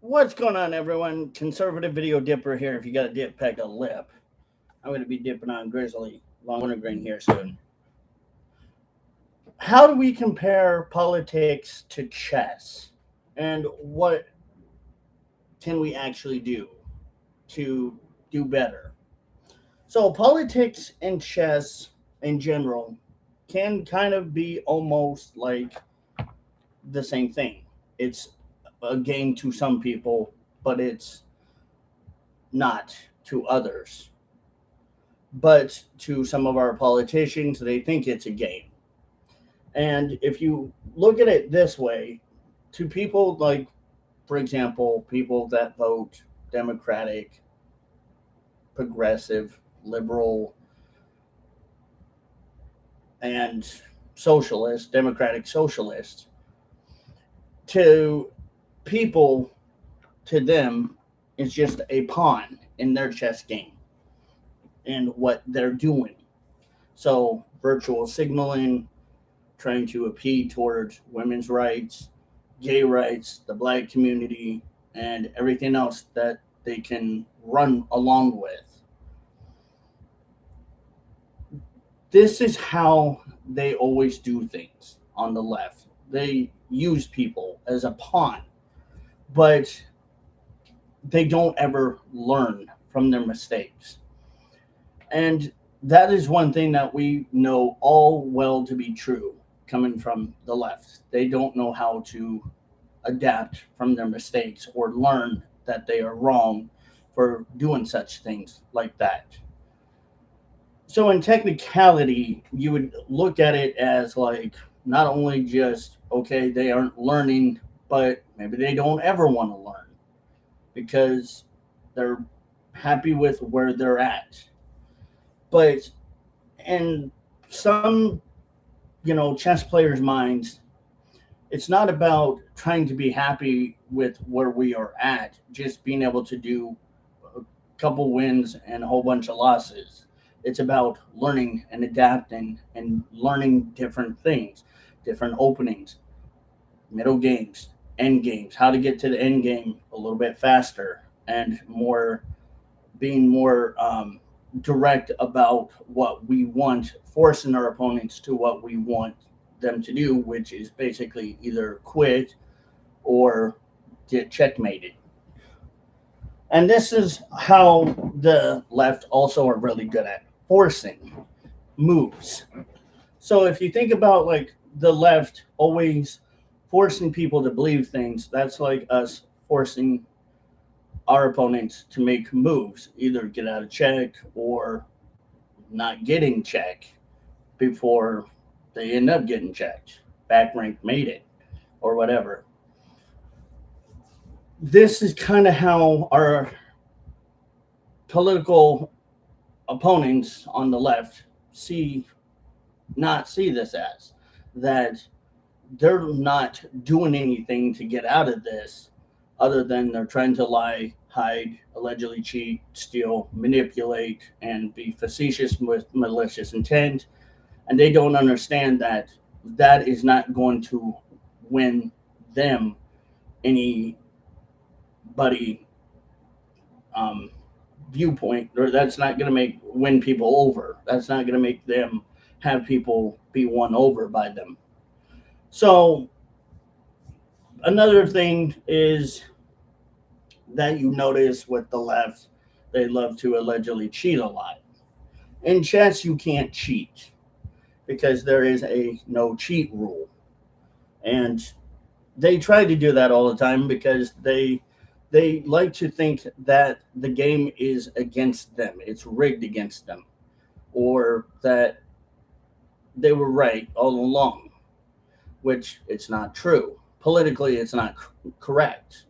What's going on, everyone? Conservative Video Dipper here. If you got a dip, pack a lip. I'm going to be dipping on Grizzly Long Wintergreen here soon. How do we compare politics to chess? And what can we actually do to do better? So, politics and chess in general can kind of be almost like the same thing. It's a game to some people, but it's not to others. But to some of our politicians, they think it's a game. And if you look at it this way, to people like, for example, people that vote Democratic, progressive, liberal, and socialist, Democratic socialist, to people, to them, it's just a pawn in their chess game and what they're doing. So, virtual signaling, trying to appeal towards women's rights, gay rights, the black community, and everything else that they can run along with. This is how they always do things on the left. They use people as a pawn, but they don't ever learn from their mistakes. And that is one thing that we know all well to be true coming from the left. They don't know how to adapt from their mistakes or learn that they are wrong for doing such things like that. So, in technicality, you would look at it as like not only just, okay, they aren't learning, but maybe they don't ever want to learn because they're happy with where they're at. But in some, chess players' minds, it's not about trying to be happy with where we are at, just being able to do a couple wins and a whole bunch of losses. It's about learning and adapting and learning different things, different openings, middle games, end games, how to get to the end game a little bit faster and more being more direct about what we want, forcing our opponents to what we want them to do, which is basically either quit or get checkmated. And this is how the left also are really good at forcing moves. So if you think about like the left always forcing people to believe things, that's like us forcing our opponents to make moves, either get out of check or not getting check before they end up getting checked. Back rank made it or whatever. This is kind of how our political opponents on the left see not see this as that they're not doing anything to get out of this other than they're trying to lie, hide, allegedly cheat, steal, manipulate, and be facetious with malicious intent. And they don't understand that that is not going to win them anybody um, viewpoint, or that's not going to make win people over. That's not going to make them have people be won over by them. So another thing is that you notice with the left, they love to allegedly cheat a lot. In chess, you can't cheat because there is a no cheat rule, and they try to do that all the time because they like to think that the game is against them, it's rigged against them, or that they were right all along, which it's not true. Politically, it's not correct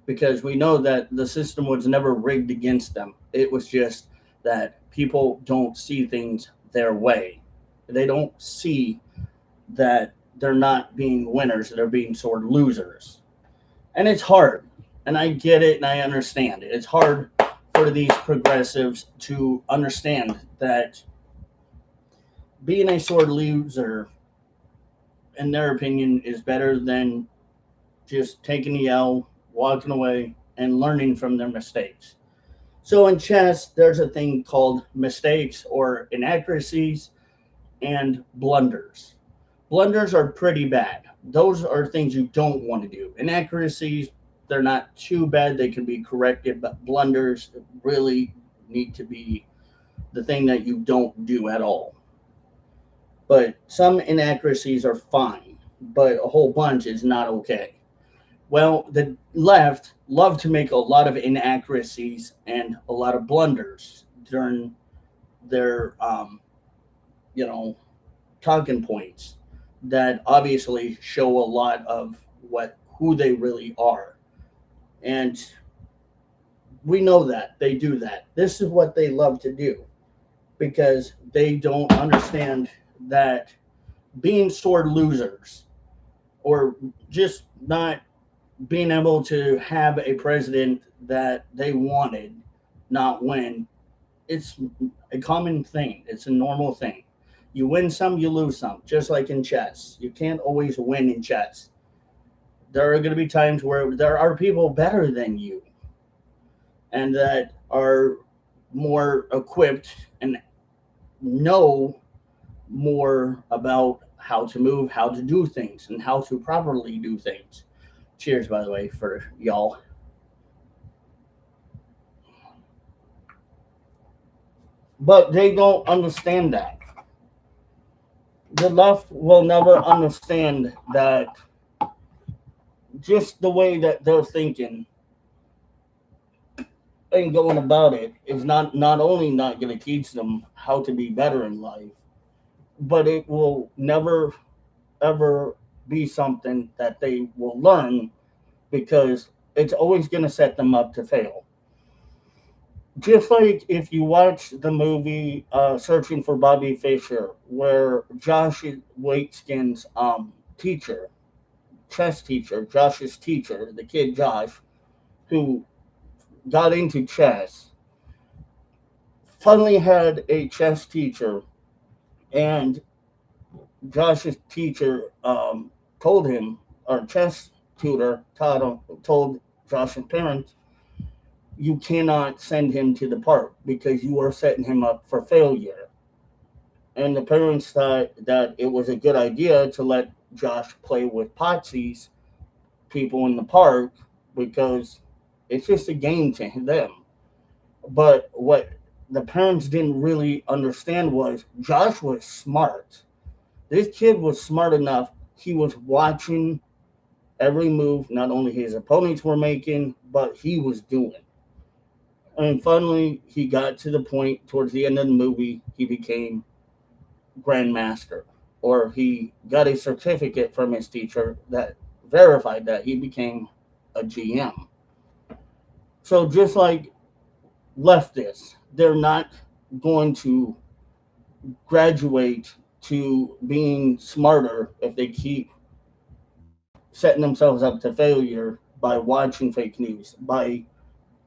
because we know that the system was never rigged against them. It was just that people don't see things their way. They don't see that they're not being winners, they're being sort of losers. And it's hard. And I get it and I understand it. It's hard for these progressives to understand that being a sore loser, in their opinion, is better than just taking the L, walking away, and learning from their mistakes. So in chess, there's a thing called mistakes or inaccuracies and blunders. Blunders are pretty bad. Those are things you don't want to do. Inaccuracies, they're not too bad. They can be corrected, but blunders really need to be the thing that you don't do at all. But some inaccuracies are fine, but a whole bunch is not okay. Well, the left love to make a lot of inaccuracies and a lot of blunders during their, you know, talking points that obviously show a lot of what who they really are. And we know that they do that. This is what they love to do because they don't understand that being sore losers or just not being able to have a president that they wanted not win, it's a common thing. It's a normal thing. You win some, you lose some, just like in chess. You can't always win in chess. There are going to be times where there are people better than you and that are more equipped and know more about how to move, how to do things, and how to properly do things. Cheers, by the way, for y'all. But they don't understand that. The left will never understand that just the way that they're thinking and going about it is not only not going to teach them how to be better in life, but it will never ever be something that they will learn because it's always going to set them up to fail. Just like if you watch the movie Searching for Bobby Fischer, where Josh Waitzkin's teacher, chess teacher, Josh's teacher, the kid Josh, who got into chess, finally had a chess teacher, and Josh's teacher told him, or chess tutor told Josh's parents, you cannot send him to the park because you are setting him up for failure. And the parents thought that it was a good idea to let Josh play with Potsy's people in the park because it's just a game to them. But what the parents didn't really understand was Josh was smart. This kid was smart enough. He was watching every move, not only his opponents were making, but he was doing. And finally, he got to the point towards the end of the movie, he became Grandmaster, or he got a certificate from his teacher that verified that he became a GM. So just like leftists, they're not going to graduate to being smarter if they keep setting themselves up to failure by watching fake news, by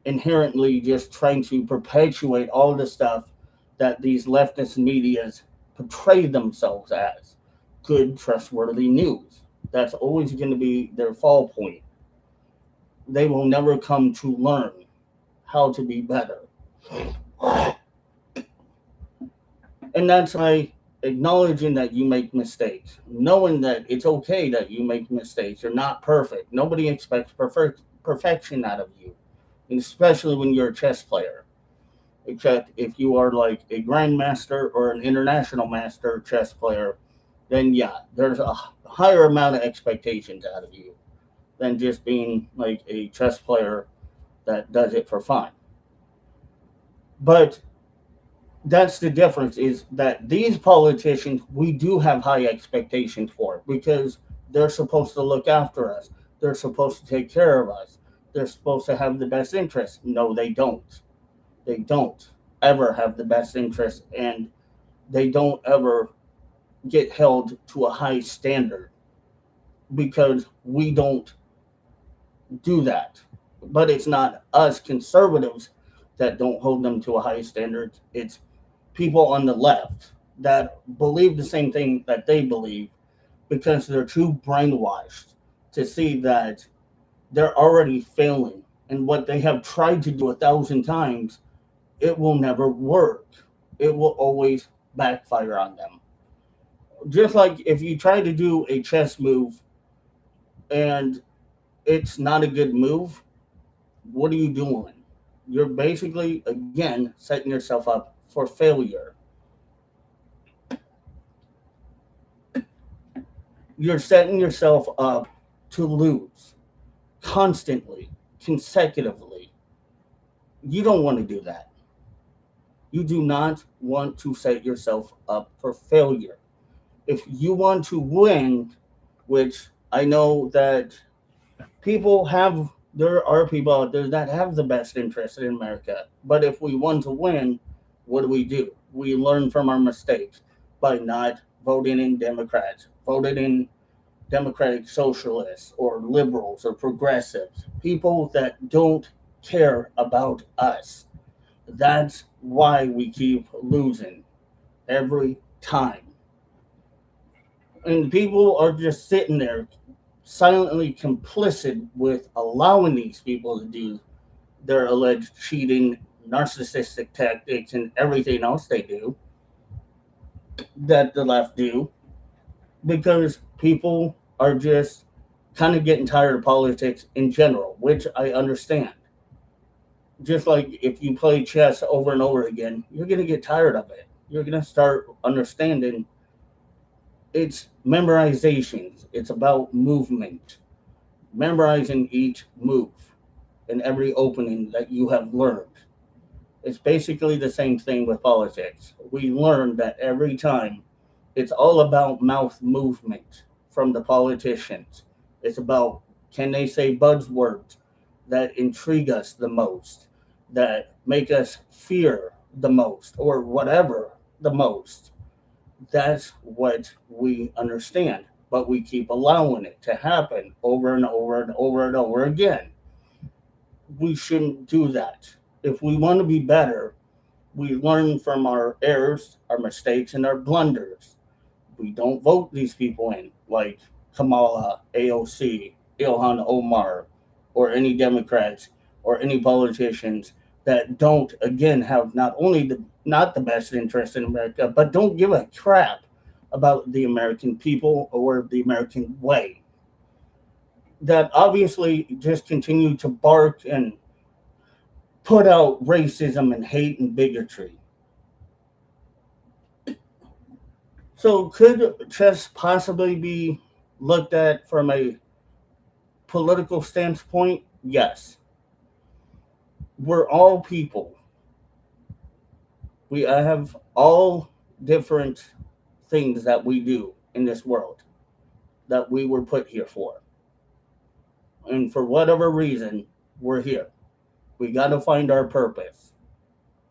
inherently just trying to perpetuate all the stuff that these leftist medias portray themselves as good, trustworthy news. That's always going to be their fall point. They will never come to learn how to be better. And that's by acknowledging that you make mistakes, knowing that it's okay that you make mistakes. You're not perfect. Nobody expects perfection out of you, and especially when you're a chess player. Except if you are like a grandmaster or an international master chess player, then yeah, there's a higher amount of expectations out of you than just being like a chess player that does it for fun. But that's the difference is that these politicians we do have high expectations for because they're supposed to look after us. They're supposed to take care of us. They're supposed to have the best interest. No, they don't. They don't ever have the best interest and they don't ever get held to a high standard because we don't do that. But it's not us conservatives that don't hold them to a high standard. It's people on the left that believe the same thing that they believe because they're too brainwashed to see that they're already failing and what they have tried to do 1,000 times, it will never work. It will always backfire on them. Just like if you try to do a chess move and it's not a good move, what are you doing? You're basically, again, setting yourself up for failure. You're setting yourself up to lose constantly, consecutively. You don't want to do that. You do not want to set yourself up for failure. If you want to win, which I know that there are people out there that have the best interest in America. But if we want to win, what do? We learn from our mistakes by not voting in Democrats, voting in Democratic socialists or liberals or progressives, people that don't care about us. That's why we keep losing every time. And people are just sitting there silently complicit with allowing these people to do their alleged cheating, narcissistic tactics, and everything else they do that the left do because people are just kind of getting tired of politics in general, which I understand. Just like if you play chess over and over again, you're going to get tired of it. You're going to start understanding it's memorizations, it's about movement, memorizing each move and every opening that you have learned. It's basically the same thing with politics. We learn that every time it's all about mouth movement from the politicians. It's about can they say buzzwords that intrigue us the most, that make us fear the most, or whatever the most. That's what we understand. But we keep allowing it to happen over and over and over and over again. We shouldn't do that. If we want to be better, we learn from our errors, our mistakes, and our blunders. We don't vote these people in, like Kamala, AOC, Ilhan Omar, or any Democrats or any politicians that don't, again, have not the best interest in America, but don't give a crap about the American people or the American way. That obviously just continue to bark and put out racism and hate and bigotry. So, could chess possibly be looked at from a political standpoint? Yes. We're all people. We have all different things that we do in this world that we were put here for. And for whatever reason, we're here. We got to find our purpose.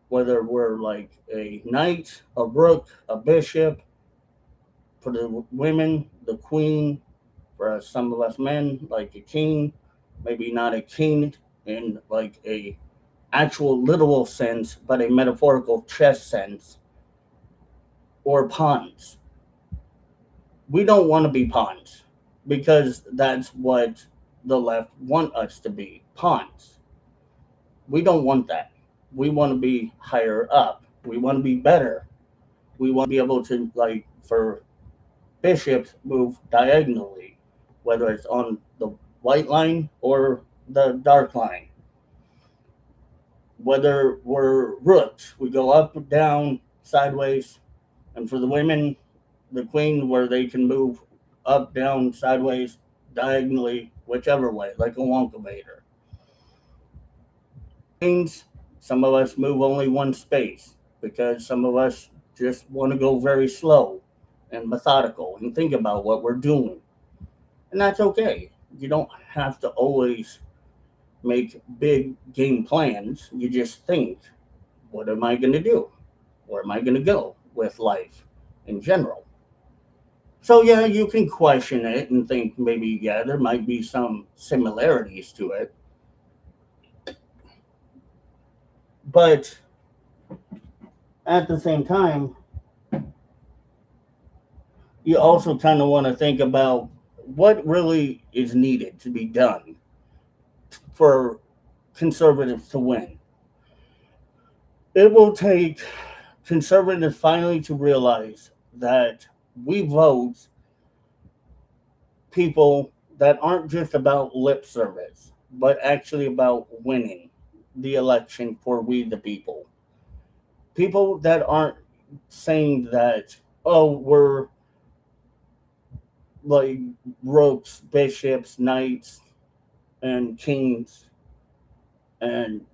Whether we're like a knight, a rook, a bishop, for the women, the queen, for some of us men, like a king, maybe not a king in like a actual literal sense, but a metaphorical chess sense, or pawns. We don't want to be pawns because that's what the left want us to be, pawns. We don't want that. We want to be higher up. We want to be better. We want to be able to, like, for bishops, move diagonally, whether it's on the white line or the dark line. Whether we're rooks, we go up, down, sideways, and for the women, the queen, where they can move up, down, sideways, diagonally, whichever way, like a Wonka Vader. Means some of us move only one space because some of us just want to go very slow and methodical and think about what we're doing. And that's okay. You don't have to always make big game plans. You just think, what am I going to do? Where am I going to go with life in general? So, yeah, you can question it and think maybe, yeah, there might be some similarities to it. But at the same time, you also kind of want to think about what really is needed to be done for conservatives to win. It will take conservatives finally to realize that we vote people that aren't just about lip service, but actually about winning the election for we the people. People that aren't saying that, oh, we're like rokes, bishops, knights, and kings, and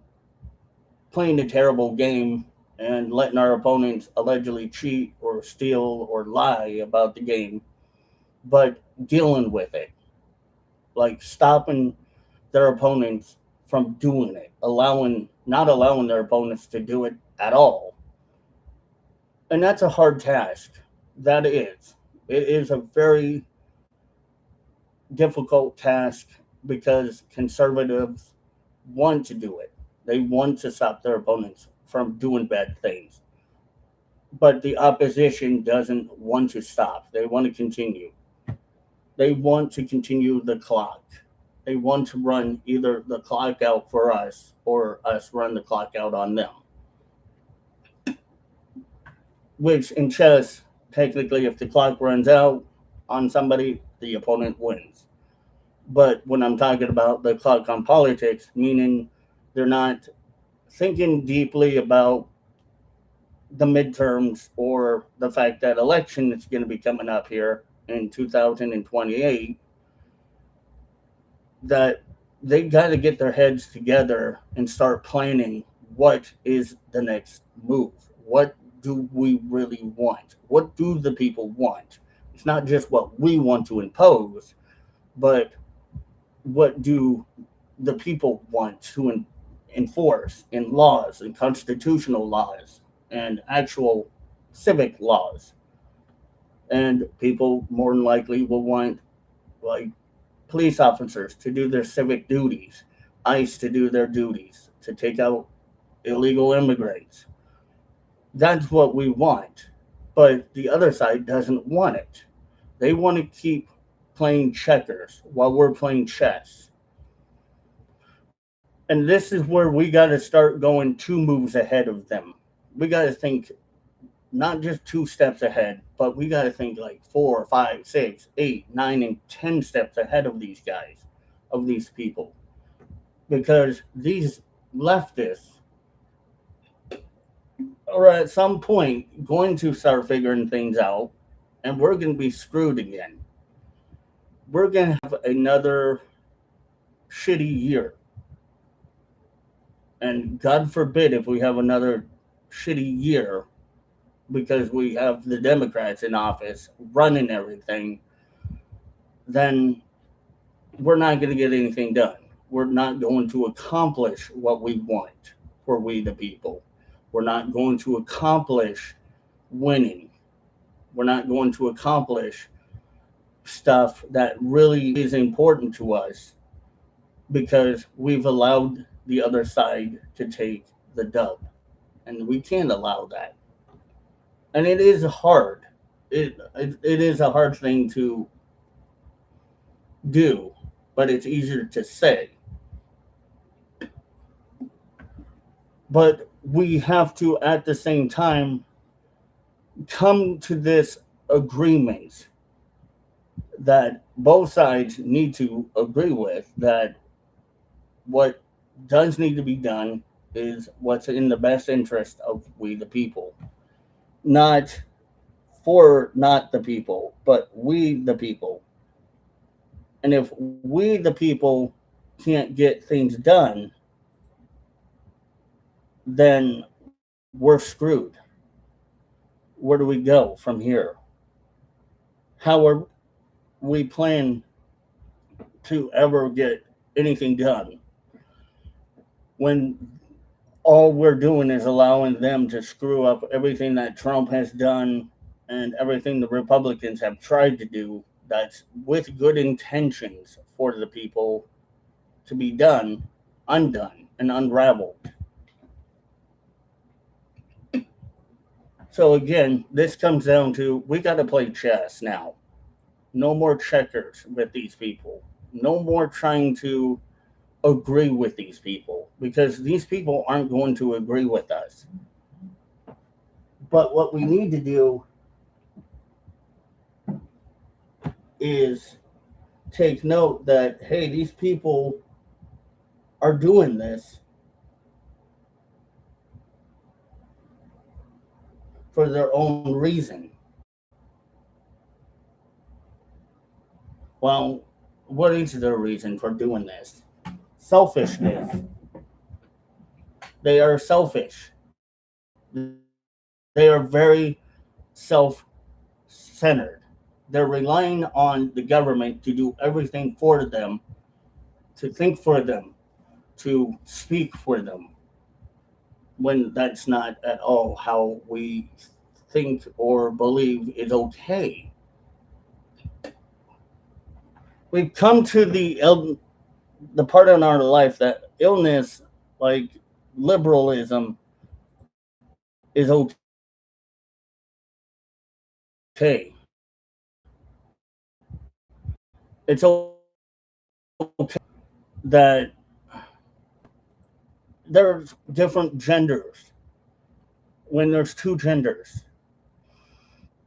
playing a terrible game and letting our opponents allegedly cheat or steal or lie about the game, but dealing with it, like stopping their opponents from doing it, allowing not allowing their opponents to do it at all. And that's a hard task. That is. It is a very difficult task because conservatives want to do it. They want to stop their opponents from doing bad things. But the opposition doesn't want to stop. They want to continue. They want to continue the clock. They want to run either the clock out for us or us run the clock out on them. Which in chess, technically, if the clock runs out on somebody, the opponent wins. But when I'm talking about the clock on politics, meaning they're not thinking deeply about the midterms or the fact that election is going to be coming up here in 2028, that they got to get their heads together and start planning what is the next move. What do we really want? What do the people want? It's not just what we want to impose, but what do the people want to enforce in laws and constitutional laws and actual civic laws. And people more than likely will want, like, police officers to do their civic duties, ICE to do their duties, to take out illegal immigrants. That's what we want. But the other side doesn't want it. They want to keep playing checkers while we're playing chess. And this is where we got to start going two moves ahead of them. We got to think not just two steps ahead, but we got to think like 4, 5, 6, 8, 9, and 10 steps ahead of these guys, of these people. Because these leftists are at some point going to start figuring things out, and we're going to be screwed again. We're going to have another shitty year. And God forbid if we have another shitty year because we have the Democrats in office running everything, then we're not going to get anything done. We're not going to accomplish what we want for we the people. We're not going to accomplish winning. We're not going to accomplish stuff that really is important to us because we've allowed the other side to take the dub. And we can't allow that. And it is hard. It is a hard thing to do, but it's easier to say. But we have to, at the same time, come to this agreement that both sides need to agree with, that what does need to be done is what's in the best interest of we the people. Not not the people, but we the people. And if we the people can't get things done, then we're screwed. Where do we go from here? How are we plan to ever get anything done when all we're doing is allowing them to screw up everything that Trump has done and everything the Republicans have tried to do that's with good intentions for the people to be done, undone, and unraveled? So again, this comes down to we got to play chess now. No more checkers with these people. No more trying to agree with these people because these people aren't going to agree with us. But what we need to do is take note that, hey, these people are doing this for their own reason. Well, what is their reason for doing this? Selfishness. They are selfish. They are very self centered. They're relying on the government to do everything for them, to think for them, to speak for them, when that's not at all how we think or believe is okay. We've come to the part in our life that illness, like liberalism, is okay. It's okay that there's different genders when there's two genders.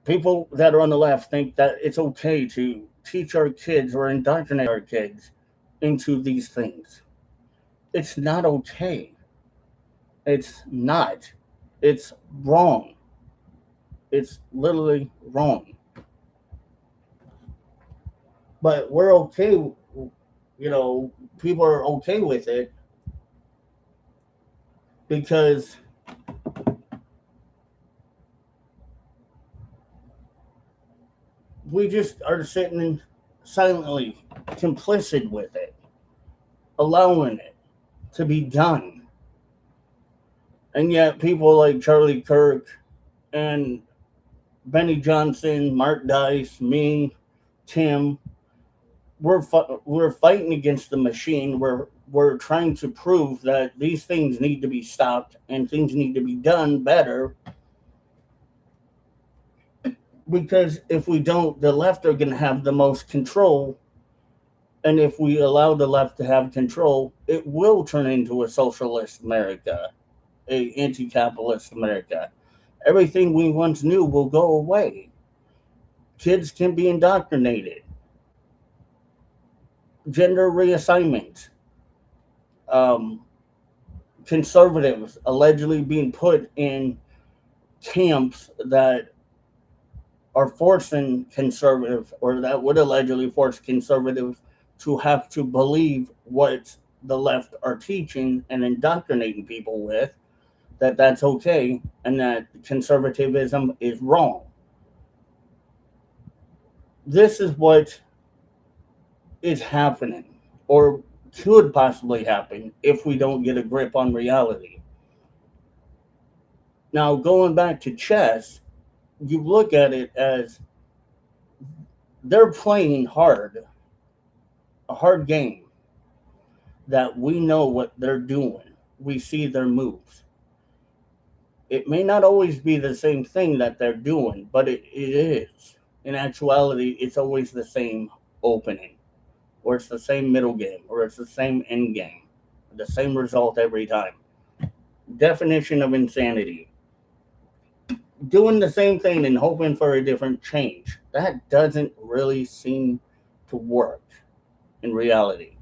People that are on the left think that it's okay to teach our kids or indoctrinate our kids into these things. It's not okay. It's not. It's wrong. It's literally wrong. But we're okay, people are okay with it because we just are sitting silently complicit with it, allowing it to be done. And yet, people like Charlie Kirk and Benny Johnson, Mark Dice, me, Tim, we're fighting against the machine. We're trying to prove that these things need to be stopped and things need to be done better. Because if we don't, the left are going to have the most control. And if we allow the left to have control, it will turn into a socialist America, a anti-capitalist America. Everything we once knew will go away. Kids can be indoctrinated. Gender reassignment. Um, Conservatives allegedly being put in camps that are forcing conservative, or that would allegedly force conservatives to have to believe what the left are teaching and indoctrinating people with, that that's okay and that conservatism is wrong. This is what is happening, or could possibly happen, if we don't get a grip on reality. Now, going back to chess, you look at it as they're playing hard, a hard game that we know what they're doing. We see their moves. It may not always be the same thing that they're doing, but it is. In actuality, it's always the same opening, or it's the same middle game, or it's the same end game, the same result every time. Definition of insanity. Doing the same thing and hoping for a different change. That doesn't really seem to work in reality.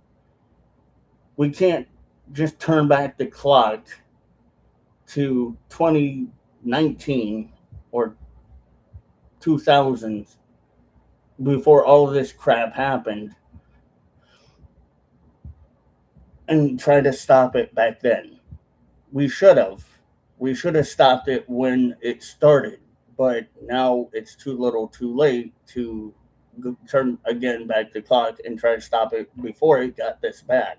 We can't just turn back the clock to 2019 or 2000s, before all of this crap happened, and try to stop it back then. We should have. We should have stopped it when it started, but now it's too little too late to turn again back the clock and try to stop it before it got this bad.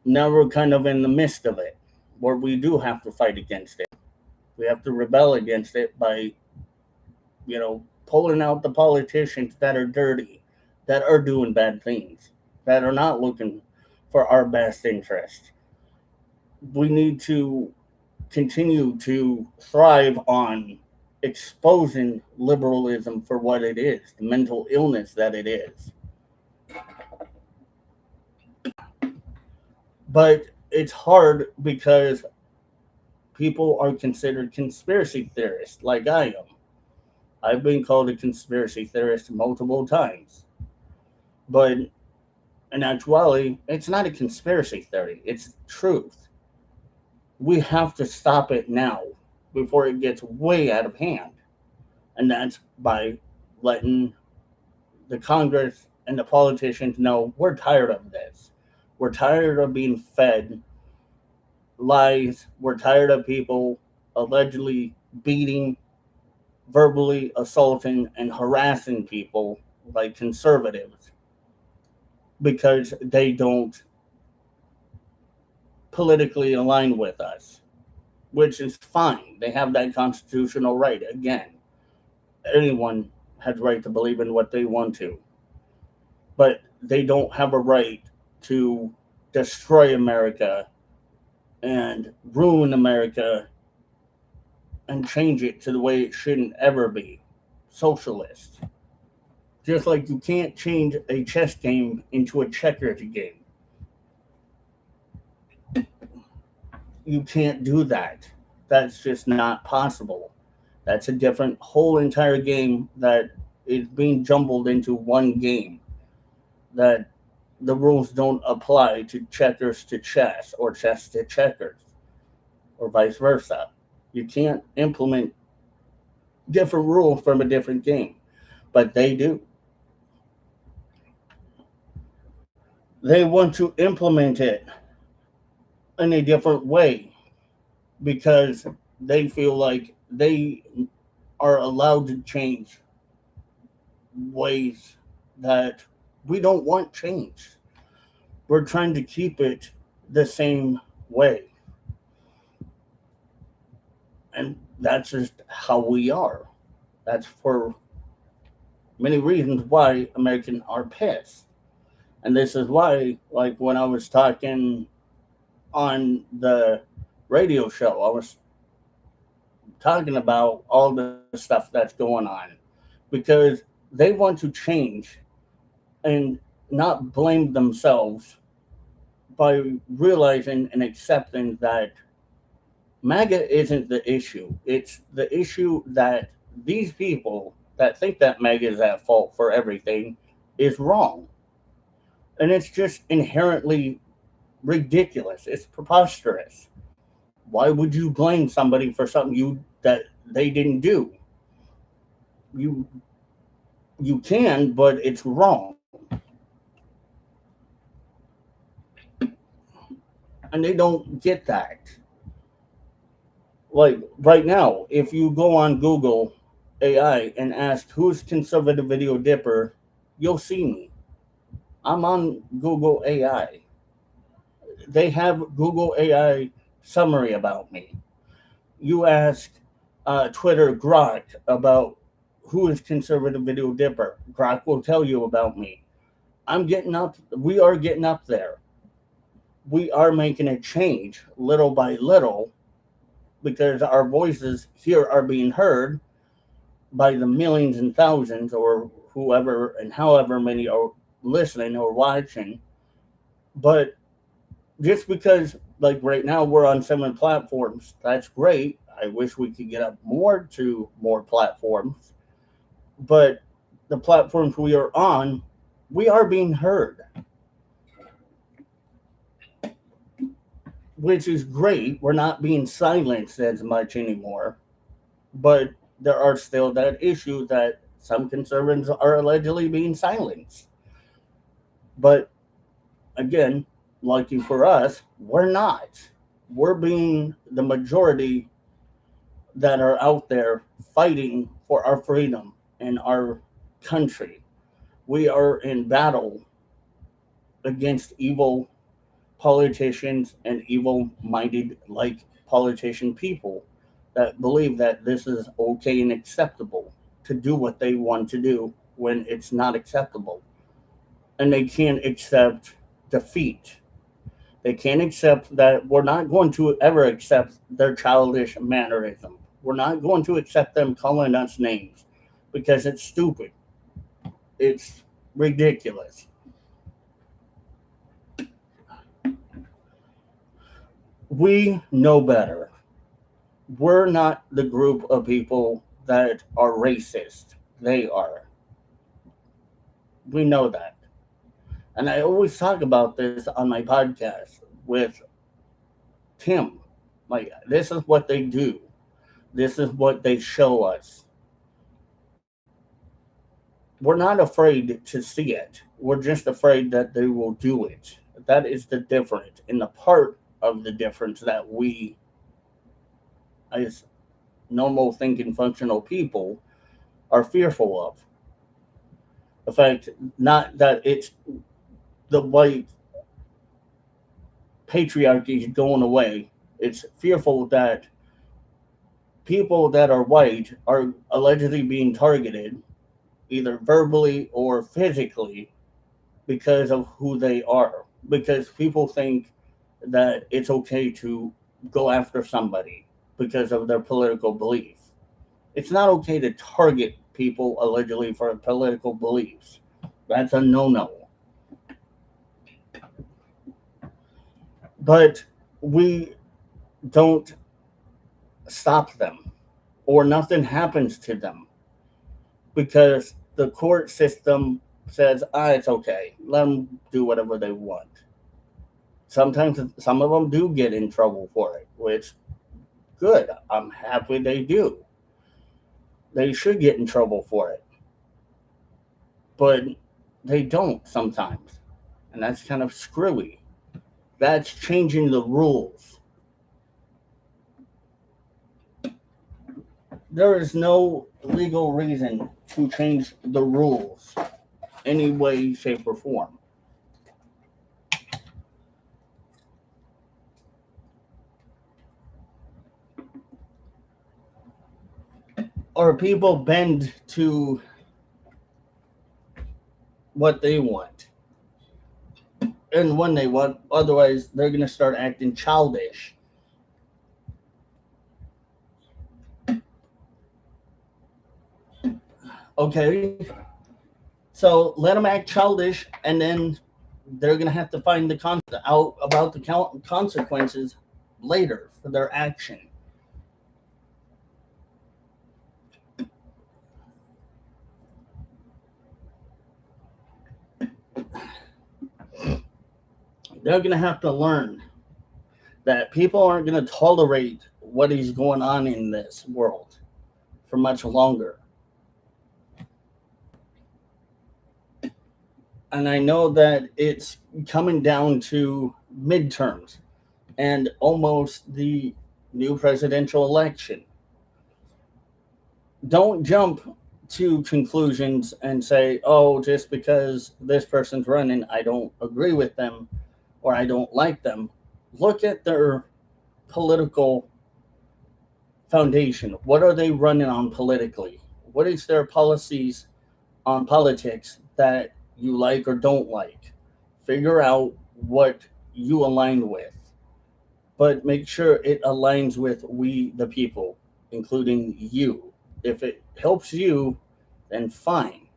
Now we're kind of in the midst of it, where we do have to fight against it. We have to rebel against it by, pulling out the politicians that are dirty, that are doing bad things, that are not looking for our best interest. We need to continue to thrive on exposing liberalism for what it is, the mental illness that it is. But it's hard because people are considered conspiracy theorists, like I am. I've been called a conspiracy theorist multiple times. But in actuality, it's not a conspiracy theory, it's truth. We have to stop it now before it gets way out of hand. And that's by letting the Congress and the politicians know we're tired of this. We're tired of being fed lies. We're tired of people allegedly beating, verbally assaulting, and harassing people like conservatives because they don't politically align with us, which is fine. They have that constitutional right. Again, anyone has right to believe in what they want to, but they don't have a right to destroy America and ruin America and change it to the way it shouldn't ever be socialist. Just like you can't change a chess game into a checkers game. You can't do that. That's just not possible. That's a different whole entire game that is being jumbled into one game that the rules don't apply to checkers to chess or chess to checkers or vice versa. You can't implement different rules from a different game, but they do. They want to implement it in a different way because they feel like they are allowed to change ways that we don't want changed. We're trying to keep it the same way. And that's just how we are. That's for many reasons why Americans are pissed. And this is why, like when I was talking on the radio show, I was talking about all the stuff that's going on because they want to change and not blame themselves by realizing and accepting that MAGA isn't the issue. It's the issue that these people that think that MAGA is at fault for everything is wrong. And it's just inherently ridiculous. It's preposterous. Why would you blame somebody for something you that they didn't do? You you can, but it's wrong. And they don't get that. Like right now, if you go on Google AI and ask who's conservative video dipper, you'll see me. I'm on Google AI. They have Google AI summary about me. You ask Twitter Grok about who is conservative video dipper. Grok will tell you about me. I'm getting up. We are getting up there. We are making a change little by little because our voices here are being heard by the millions and thousands or whoever and however many are listening or watching. But just because, like right now, we're on 7 platforms, that's great. I wish we could get up more to more platforms. But the platforms we are on, we are being heard, which is great. We're not being silenced as much anymore. But there are still that issue that some conservatives are allegedly being silenced. But again, lucky for us, we're not. We're being the majority that are out there fighting for our freedom and our country. We are in battle against evil politicians and evil minded, like politician people that believe that this is okay and acceptable to do what they want to do when it's not acceptable. And they can't accept defeat. They can't accept that we're not going to ever accept their childish mannerism. We're not going to accept them calling us names because it's stupid. It's ridiculous. We know better. We're not the group of people that are racist. They are. We know that. And I always talk about this on my podcast with Tim. Like, this is what they do, this is what they show us. We're not afraid to see it. We're just afraid that they will do it. That is the difference, in the part of the difference that we, as normal thinking functional people, are fearful of. The fact, not that it's the white patriarchy is going away, it's fearful that people that are white are allegedly being targeted, either verbally or physically, because of who they are. Because people think that it's okay to go after somebody because of their political belief. It's not okay to target people allegedly for political beliefs. That's a no no. But we don't stop them, or nothing happens to them, because the court system says, it's okay. Let them do whatever they want. Sometimes some of them do get in trouble for it, which, good. I'm happy they do. They should get in trouble for it. But they don't sometimes. And that's kind of screwy. That's changing the rules. There is no legal reason to change the rules any way, shape, or form. Or people bend to what they want and when they want. Otherwise, they're going to start acting childish. Okay, so let them act childish, and then they're going to have to find the out about the consequences later for their action. They're going to have to learn that people aren't going to tolerate what is going on in this world for much longer. And I know that it's coming down to midterms and almost the new presidential election. Don't jump to conclusions and say, oh, just because this person's running, I don't agree with them or I don't like them. Look at their political foundation. What are they running on politically? What is their policies on politics that you like or don't like? Figure out what you align with, but make sure it aligns with we, the people, including you. If it helps you, then fine.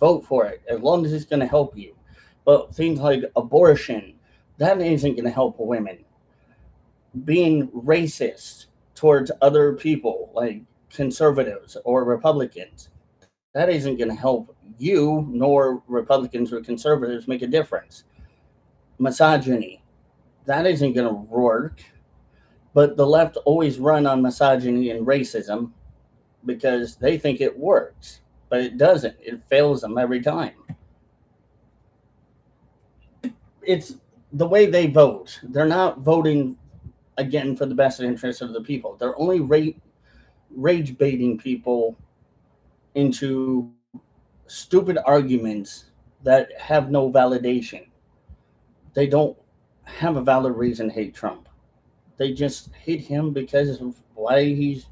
Vote for it as long as it's going to help you. But things like abortion, that isn't going to help women. Being racist towards other people, like conservatives or Republicans, that isn't going to help you, nor Republicans or conservatives make a difference. Misogyny, that isn't going to work. But the left always run on misogyny and racism because they think it works, but it doesn't. It fails them every time. It's the way they vote. They're not voting, again, for the best interest of the people. They're only rage baiting people into stupid arguments that have no validation. They don't have a valid reason to hate Trump. They just hate him because of why he's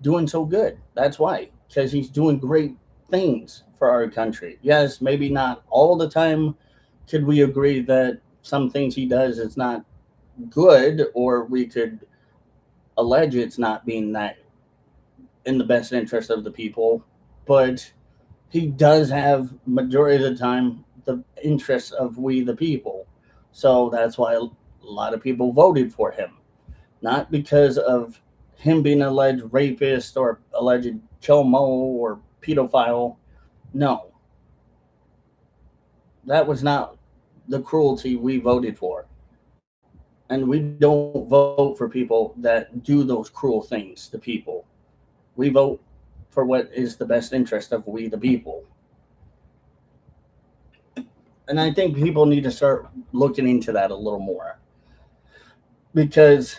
doing so good. That's why, because he's doing great things for our country. Yes, maybe not all the time could we agree that some things he does is not good, or we could allege it's not being that in the best interest of the people, but he does have majority of the time the interests of we the people. So that's why a lot of people voted for him, not because of him being an alleged rapist or alleged chomo or pedophile. No, that was not the cruelty we voted for. And we don't vote for people that do those cruel things to people. We vote for what is the best interest of we the people. And I think people need to start looking into that a little more because,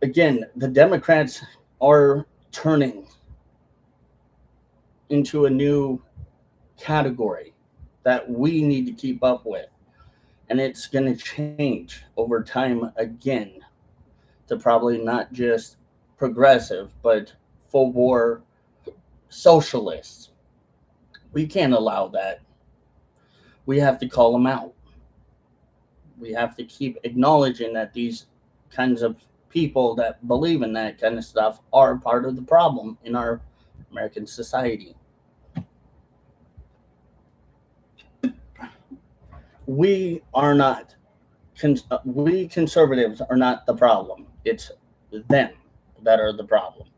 again, the Democrats are turning into a new category that we need to keep up with. And it's going to change over time again to probably not just progressive, but full bore socialists. We can't allow that. We have to call them out. We have to keep acknowledging that these kinds of people that believe in that kind of stuff are part of the problem in our American society. We are not, we conservatives are not the problem. It's them that are the problem,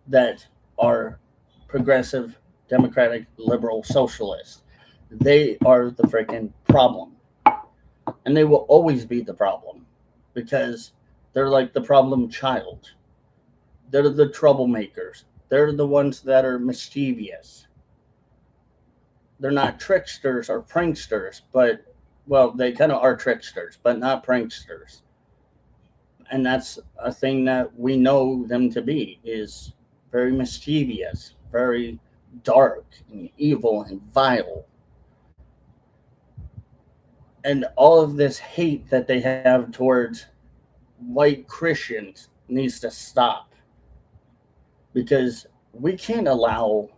that are progressive, democratic, liberal, socialists. They are the freaking problem. And they will always be the problem because they're like the problem child. They're the troublemakers. They're the ones that are mischievous. They're not tricksters or pranksters, but, well, they kind of are tricksters, but not pranksters. And that's a thing that we know them to be, is very mischievous, very dark and evil and vile. And all of this hate that they have towards white Christians needs to stop because we can't allow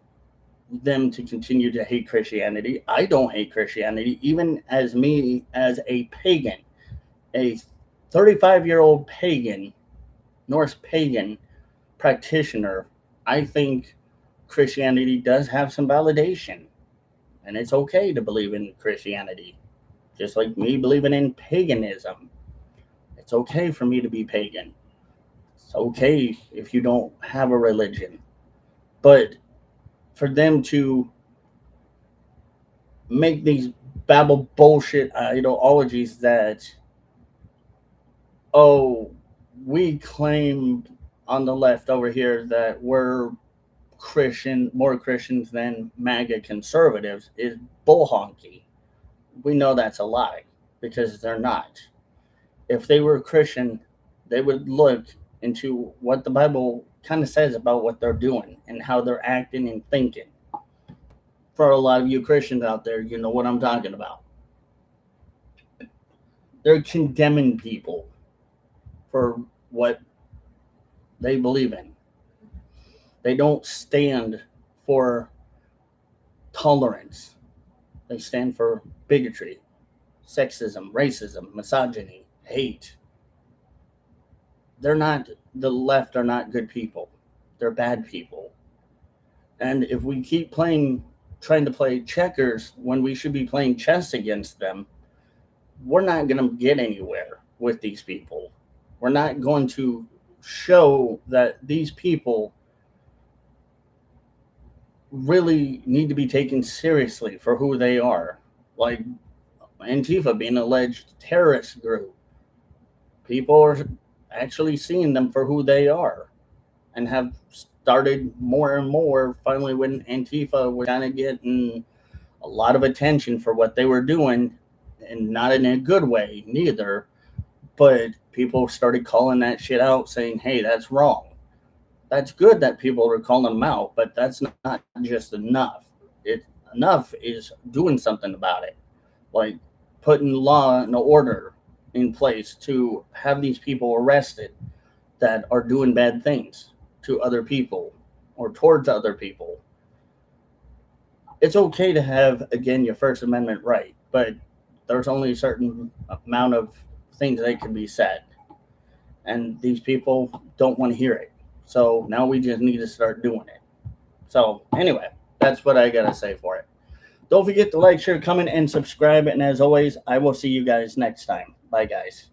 them to continue to hate Christianity. I don't hate Christianity, even as me as a pagan, a 35-year-old pagan, Norse pagan practitioner. I think Christianity does have some validation, and it's okay to believe in Christianity. Just like me believing in paganism. It's okay for me to be pagan. It's okay if you don't have a religion. But for them to make these babble bullshit ideologies that, oh, we claim on the left over here that we're Christian, more Christians than MAGA conservatives, is bull honky. We know that's a lie because they're not. If they were Christian, they would look into what the Bible kind of says about what they're doing and how they're acting and thinking. For a lot of you Christians out there, you know what I'm talking about. They're condemning people for what they believe in. They don't stand for tolerance. They stand for bigotry, sexism, racism, misogyny, hate. They're not, the left are not good people. They're bad people. And if we keep trying to play checkers when we should be playing chess against them, we're not going to get anywhere with these people. We're not going to show that these people really need to be taken seriously for who they are. Like Antifa being an alleged terrorist group. People are actually seeing them for who they are and have started more and more. Finally, when Antifa was kind of getting a lot of attention for what they were doing, and not in a good way, neither, but people started calling that shit out, saying, hey, that's wrong. That's good that people are calling them out, but that's not just enough. Enough is doing something about it, like putting law and order in place to have these people arrested that are doing bad things to other people or towards other people. It's okay to have, again, your First Amendment right, but there's only a certain amount of things that can be said, and these people don't want to hear it. So now we just need to start doing it. So anyway, that's what I gotta say for it. Don't forget to like, share, comment, and subscribe. And as always, I will see you guys next time. Bye, guys.